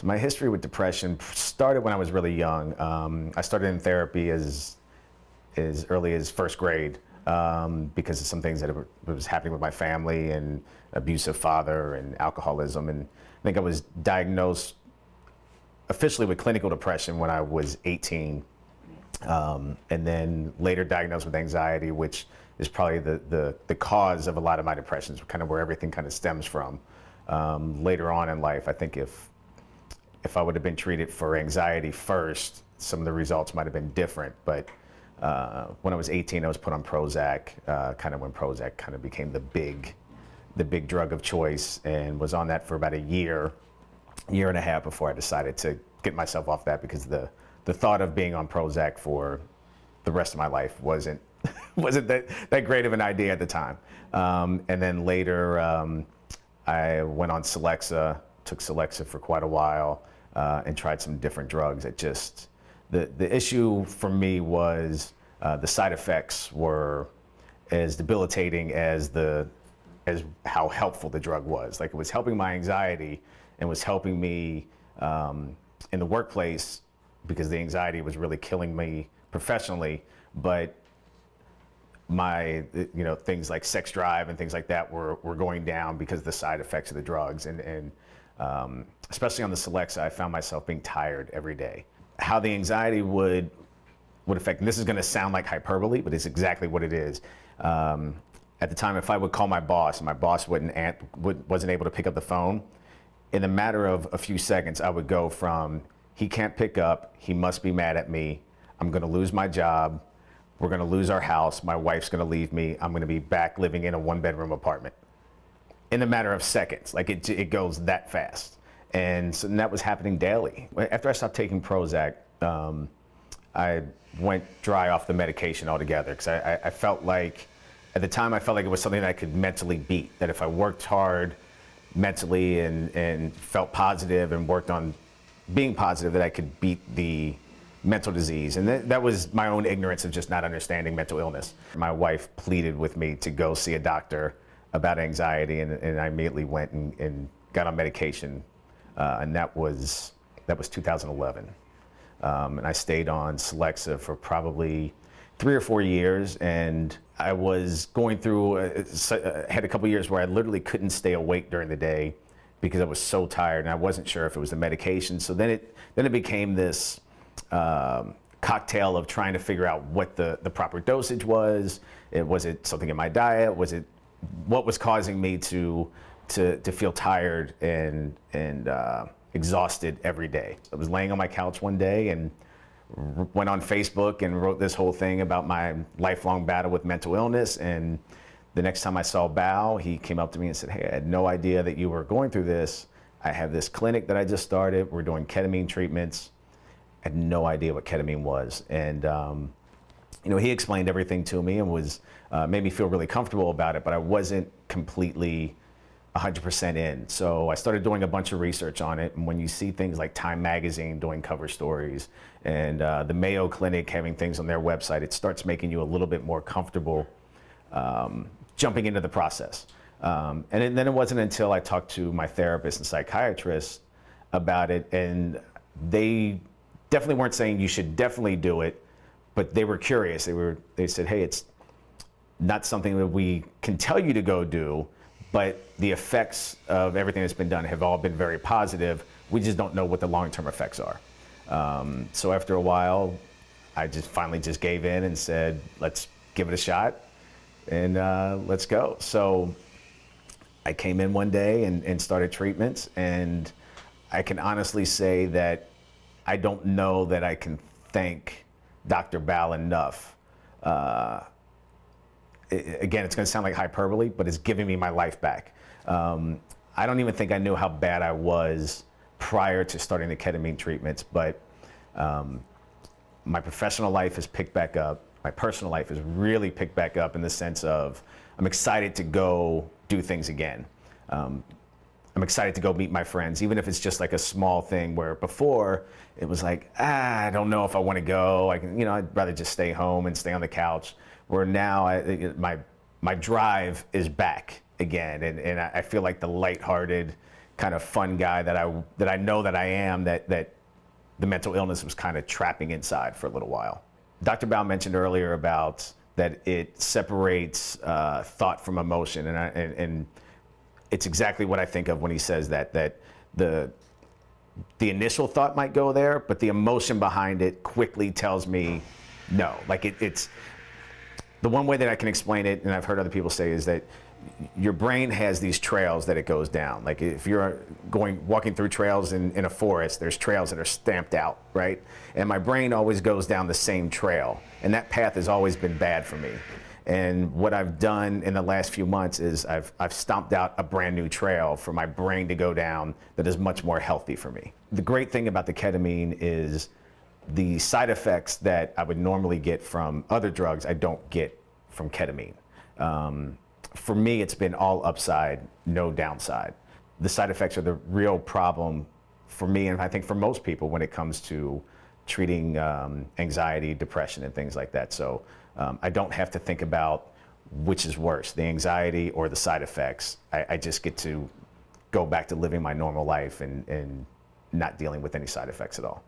So my history with depression started when I was really young. I started in therapy as early as first grade because of some things that was happening with my family and abusive father and alcoholism. And I think I was diagnosed officially with clinical depression when I was 18. And then later diagnosed with anxiety, which is probably the cause of a lot of my depressions, kind of where everything kind of stems from. Later on in life, I think if I would have been treated for anxiety first, some of the results might have been different. But when I was 18, I was put on Prozac, kind of when Prozac kind of became the big drug of choice, and was on that for about a year and a half before I decided to get myself off that, because the thought of being on Prozac for the rest of my life wasn't that great of an idea at the time. And then later, I went on Celexa, took Celexa for quite a while, and tried some different drugs. It just, the issue for me was the side effects were as debilitating as how helpful the drug was. Like, it was helping my anxiety and was helping me in the workplace, because the anxiety was really killing me professionally, but my, things like sex drive and things like that were going down because of the side effects of the drugs. And especially on the Celexa, I found myself being tired every day. How the anxiety would affect, and this is gonna sound like hyperbole, but it's exactly what it is. At the time, if I would call my boss and my boss wasn't able to pick up the phone, in a matter of a few seconds, I would go from, he can't pick up, he must be mad at me, I'm gonna lose my job, we're gonna lose our house, my wife's gonna leave me, I'm gonna be back living in a 1-bedroom apartment. In a matter of seconds, like it goes that fast. And so that was happening daily. After I stopped taking Prozac, I went dry off the medication altogether, because I felt like, at the time, I felt like it was something that I could mentally beat, that if I worked hard mentally and felt positive and worked on being positive, that I could beat the mental disease. And that was my own ignorance of just not understanding mental illness. My wife pleaded with me to go see a doctor about anxiety, and I immediately went and got on medication, and that was 2011. And I stayed on Celexa for probably 3 or 4 years, and I was going through, had a couple years where I literally couldn't stay awake during the day because I was so tired, and I wasn't sure if it was the medication. So then it became this cocktail of trying to figure out what the proper dosage was. Was it something in my diet? Was it what was causing me to feel tired and exhausted every day? I was laying on my couch one day and went on Facebook and wrote this whole thing about my lifelong battle with mental illness. And the next time I saw Bao, he came up to me and said, "Hey, I had no idea that you were going through this. I have this clinic that I just started. We're doing ketamine treatments." I had no idea what ketamine was. And he explained everything to me and made me feel really comfortable about it, but I wasn't completely 100% in. So I started doing a bunch of research on it. And when you see things like Time Magazine doing cover stories and the Mayo Clinic having things on their website, it starts making you a little bit more comfortable jumping into the process. And then it wasn't until I talked to my therapist and psychiatrist about it, and they definitely weren't saying you should definitely do it, but they were curious. They said, "Hey, it's not something that we can tell you to go do, but the effects of everything that's been done have all been very positive. We just don't know what the long-term effects are." So after a while, I finally gave in and said, "Let's give it a shot, and let's go." So I came in one day and started treatments, and I can honestly say that I don't know that I can thank Dr. Bao enough. Again, it's going to sound like hyperbole, but it's giving me my life back. I don't even think I knew how bad I was prior to starting the ketamine treatments, but my professional life has picked back up. My personal life has really picked back up in the sense of I'm excited to go do things again. I'm excited to go meet my friends, even if it's just like a small thing where before it was like, I don't know if I want to go. I'd rather just stay home and stay on the couch. Where now my drive is back again, and I feel like the lighthearted, kind of fun guy that I know that I am, that the mental illness was kind of trapping inside for a little while. Dr. Bao mentioned earlier about that it separates thought from emotion, and it's exactly what I think of when he says that the initial thought might go there, but the emotion behind it quickly tells me no. Like it's the one way that I can explain it, and I've heard other people say, is that your brain has these trails that it goes down. Like if you're walking through trails in a forest, there's trails that are stamped out, right? And my brain always goes down the same trail, and that path has always been bad for me. And what I've done in the last few months is I've stomped out a brand new trail for my brain to go down that is much more healthy for me. The great thing about the ketamine is the side effects that I would normally get from other drugs, I don't get from ketamine. For me, it's been all upside, no downside. The side effects are the real problem for me, and I think for most people when it comes to treating anxiety, depression, and things like that. So I don't have to think about which is worse, the anxiety or the side effects. I just get to go back to living my normal life and not dealing with any side effects at all.